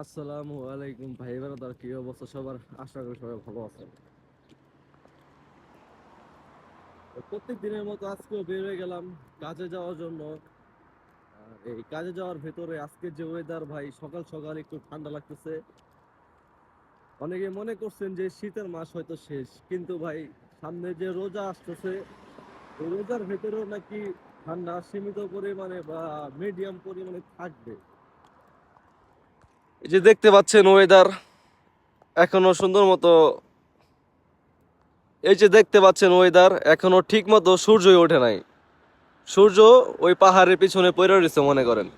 আসসালামু আলাইকুম ভাই ব্রাদার, কি অবস্থা সবার? আশা করি সবাই ভালো আছেন। প্রত্যেক দিনের মতো আজকেও বের হয়ে গেলাম কাজে যাওয়ার জন্য। আর এই কাজে যাওয়ার ভেতরে আজকে যে ওয়েদার ভাই, সকাল সকাল একটু ঠান্ডা লাগতেছে। অনেকে মনে করছেন যে শীতের মাস হয়তো শেষ, কিন্তু ভাই সামনে যে রোজা আসতেছে, এই রোজার ভেতরেও নাকি ঠান্ডা সীমিত পরিমাণে বা মিডিয়াম পরিমাণে থাকবে। এই যে দেখতে পাচ্ছেন ওয়েদার এখনো সুন্দর মতো, এই যে দেখতে পাচ্ছেন ওয়েদার এখনো ঠিক মতো সূর্যই ওঠে নাই। সূর্য ওই পাহাড়ের পিছনে পড়ে রয়েছে মনে করেন।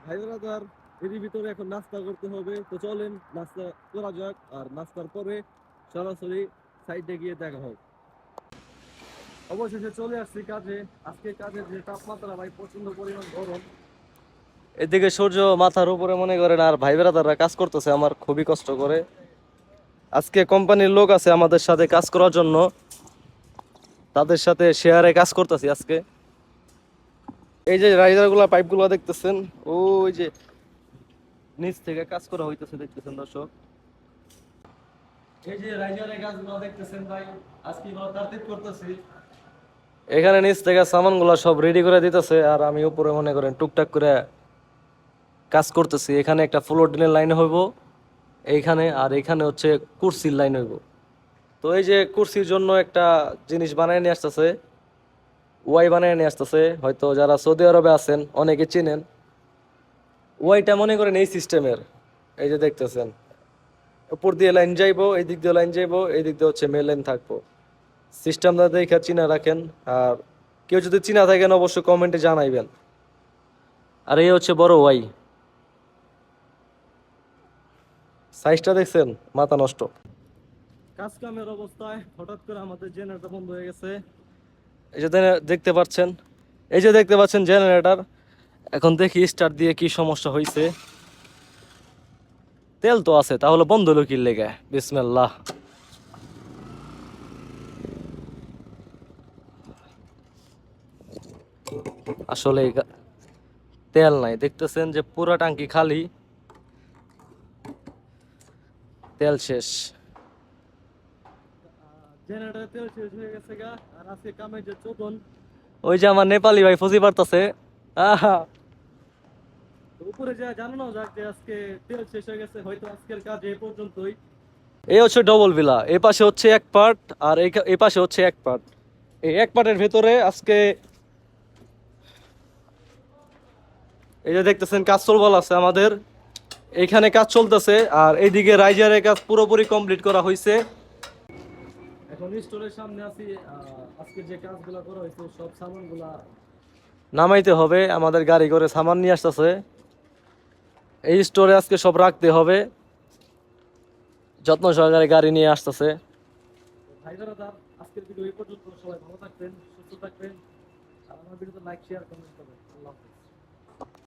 ভাই ব্রাদার, এরই ভিতরে এখন নাস্তা করতে হবে, তো চলেন নাস্তা করা যাক। আর নাস্তার পরে সরাসরি সাইডে গিয়ে দেখা হবে। অবশেষে চলে আসছি কাজে। আজকে কাজের যে তাপমাত্রা ভাই, প্রচন্ড পরিমাণ গরম। এদিকে সূর্য মাথার উপরে মনে করেন, আর ভাই ব্রাদাররা কাজ করতেছে আমার খুবই কষ্ট করে। আজকে কোম্পানির লোক আছে আমাদের সাথে কাজ করার জন্য, তাদের সাথে শেয়ারে কাজ করতেছি আজকে। এই যে রাইডার গুলা পাইপ গুলা দেখতেছেন, ওই যে নিচ থেকে কাজ করা হইতেছে দেখতেছেন দর্শক। এই যে রাইডারের কাজগুলো দেখতেছেন ভাই, আজকে এগুলো তারতিব করতেছি। এখানে নিচ থেকে সামান গুলা সব রেডি করে দিতেছে, আর আমি উপরে মনে করেন টুকটাক করে কাজ করতেছি। এখানে একটা ফ্লোর ডিনের লাইন হইব এইখানে, আর এখানে হচ্ছে কুরসির লাইন হইব। তো এই যে কুরসির জন্য একটা জিনিস বানায় নিয়ে আসতেছে, ওয়াই বানায় নিয়ে আসতেছে। হয়তো যারা সৌদি আরবে আছেন অনেকে চিনেন। ওয়াইটা মনে করেন এই সিস্টেমের, এই যে দেখতেছেন উপর দিয়ে লাইন যাইবো, এই দিক দিয়ে লাইন যাইবো, এই দিক দিয়ে হচ্ছে মেল লাইন থাকবো। সিস্টেমটা দেখে চিনা রাখেন। আর কেউ যদি চিনা থাকেন অবশ্যই কমেন্টে জানাইবেন। আর এই হচ্ছে বড় ওয়াই, সাইজটা দেখছেন, মাথা নষ্ট। কাজ কামের অবস্থায় হঠাৎ করে আমাদের জেনারেটর বন্ধ হয়ে গেছে। এই যে দেখতে পাচ্ছেন, এই যে দেখতে পাচ্ছেন জেনারেটর। এখন দেখি স্টার্ট দিয়ে কি সমস্যা হয়েছে। তেল তো আছে, তাহলে বন্ধ হলো কি লেগে? বিসমিল্লাহ। আসলে তেল নাই, দেখতেছেন যে পুরো টাঙ্কি খালি, তেল শেষ। জেনারেটরে তেল শেষ হয়ে গেছে গা। আর আজকে কামে যে চোদন, ওই যে আমার নেপালি ভাই ফজি পারতাছে। আহা, উপরে যা জানানো যাক যে আজকে তেল শেষ হয়ে গেছে, হয়তো আজকের কাজ এই পর্যন্তই। এই হচ্ছে ডবল ভিলা, এই পাশে হচ্ছে এক পার্ট, আর এই পাশে হচ্ছে এক পার্ট। এই এক পার্টের ভেতরে আজকে এই যে দেখতেছেন কাজ চলবল আছে আমাদের, এইখানে কাজ চলতেছে। আর এইদিকে রাইজারের কাজ পুরোপুরি কমপ্লিট করা হয়েছে। এখন স্টোরের সামনে আছি। আজকে যে কাজগুলো করা হয়েছে সব সামানগুলা নামাইতে হবে, আমাদের গাড়ি করে সামান নিয়ে আসতেছে। এই স্টোরে আজকে সব রাখতে হবে, যত্ন সহকারে গাড়ি নিয়ে আসতেছে। ভাই ব্রাদার, আজকের ভিডিও এই পর্যন্ত। সবাই ভালো থাকবেন, সুস্থ থাকবেন। আর আমার ভিডিওতে লাইক শেয়ার কমেন্ট করবেন। আল্লাহ হাফেজ।